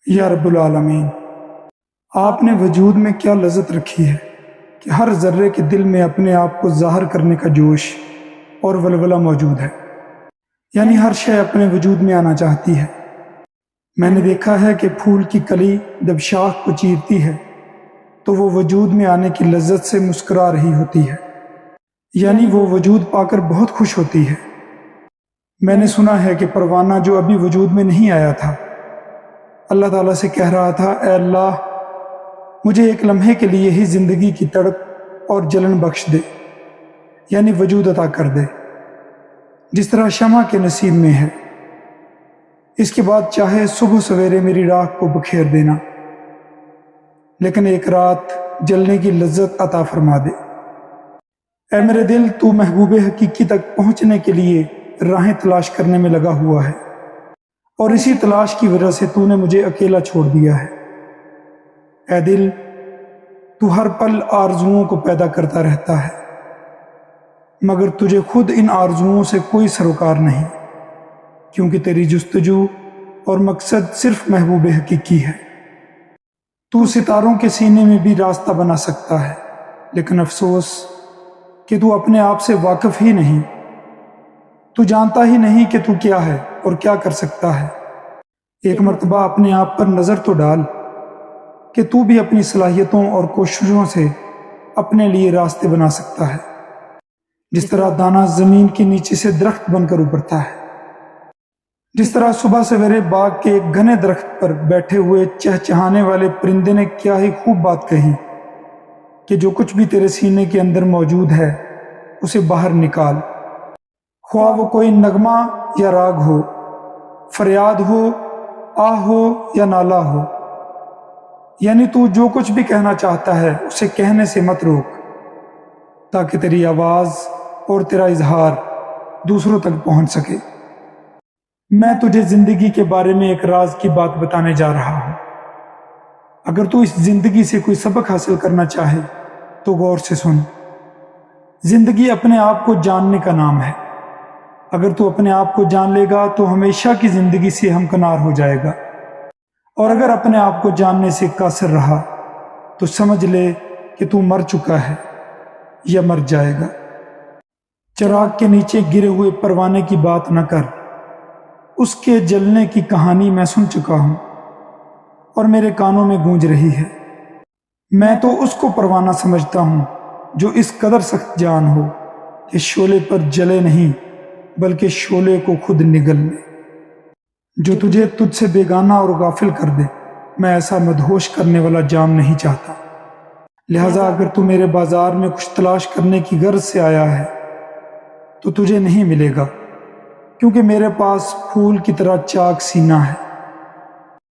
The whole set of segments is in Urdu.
یا رب العالمین، آپ نے وجود میں کیا لذت رکھی ہے کہ ہر ذرے کے دل میں اپنے آپ کو ظاہر کرنے کا جوش اور ولولہ موجود ہے، یعنی ہر شے اپنے وجود میں آنا چاہتی ہے۔ میں نے دیکھا ہے کہ پھول کی کلی جب شاخ کو چیرتی ہے تو وہ وجود میں آنے کی لذت سے مسکرا رہی ہوتی ہے، یعنی وہ وجود پا کر بہت خوش ہوتی ہے۔ میں نے سنا ہے کہ پروانہ جو ابھی وجود میں نہیں آیا تھا، اللہ تعالیٰ سے کہہ رہا تھا، اے اللہ، مجھے ایک لمحے کے لیے ہی زندگی کی تڑپ اور جلن بخش دے، یعنی وجود عطا کر دے، جس طرح شمع کے نصیب میں ہے۔ اس کے بعد چاہے صبح سویرے میری راکھ کو بکھیر دینا، لیکن ایک رات جلنے کی لذت عطا فرما دے۔ اے میرے دل، تو محبوب حقیقی تک پہنچنے کے لیے راہیں تلاش کرنے میں لگا ہوا ہے، اور اسی تلاش کی وجہ سے تو نے مجھے اکیلا چھوڑ دیا ہے۔ اے دل، تو ہر پل آرزوؤں کو پیدا کرتا رہتا ہے، مگر تجھے خود ان آرزوؤں سے کوئی سروکار نہیں، کیونکہ تیری جستجو اور مقصد صرف محبوب حقیقی ہے۔ تو ستاروں کے سینے میں بھی راستہ بنا سکتا ہے، لیکن افسوس کہ تو اپنے آپ سے واقف ہی نہیں، تو جانتا ہی نہیں کہ تو کیا ہے اور کیا کر سکتا ہے۔ ایک مرتبہ اپنے آپ پر نظر تو ڈال کہ تو بھی اپنی صلاحیتوں اور کوششوں سے اپنے لیے راستے بنا سکتا ہے، جس طرح دانہ زمین کے نیچے سے درخت بن کر ابھرتا ہے، جس طرح صبح سویرے باغ کے ایک گھنے درخت پر بیٹھے ہوئے چہچہانے والے پرندے نے کیا ہی خوب بات کہی کہ جو کچھ بھی تیرے سینے کے اندر موجود ہے اسے باہر نکال، خواہ وہ کوئی نغمہ یا راگ ہو، فریاد ہو، آہ ہو یا نالہ ہو، یعنی تو جو کچھ بھی کہنا چاہتا ہے اسے کہنے سے مت روک، تاکہ تیری آواز اور تیرا اظہار دوسروں تک پہنچ سکے۔ میں تجھے زندگی کے بارے میں ایک راز کی بات بتانے جا رہا ہوں۔ اگر تو اس زندگی سے کوئی سبق حاصل کرنا چاہے تو غور سے سن۔ زندگی اپنے آپ کو جاننے کا نام ہے۔ اگر تو اپنے آپ کو جان لے گا تو ہمیشہ کی زندگی سے ہمکنار ہو جائے گا، اور اگر اپنے آپ کو جاننے سے قاصر رہا تو سمجھ لے کہ تو مر چکا ہے یا مر جائے گا۔ چراغ کے نیچے گرے ہوئے پروانے کی بات نہ کر، اس کے جلنے کی کہانی میں سن چکا ہوں اور میرے کانوں میں گونج رہی ہے۔ میں تو اس کو پروانہ سمجھتا ہوں جو اس قدر سخت جان ہو کہ شعلے پر جلے نہیں بلکہ شعلے کو خود نگل لے، جو تجھ سے بیگانہ اور غافل کر دے۔ میں ایسا مدہوش کرنے والا جام نہیں چاہتا، لہٰذا اگر تو میرے بازار میں کچھ تلاش کرنے کی غرض سے آیا ہے تو تجھے نہیں ملے گا، کیونکہ میرے پاس پھول کی طرح چاک سینہ ہے۔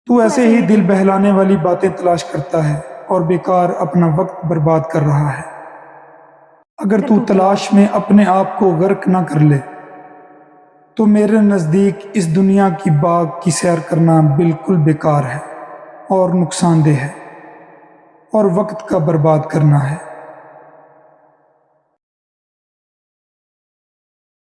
تو ایسے ہی دل بہلانے والی باتیں تلاش کرتا ہے اور بیکار اپنا وقت برباد کر رہا ہے۔ اگر تو تلاش میں اپنے آپ کو غرق نہ کر لے تو میرے نزدیک اس دنیا کی باغ کی سیر کرنا بالکل بیکار ہے اور نقصان دہ ہے، اور وقت کا برباد کرنا ہے۔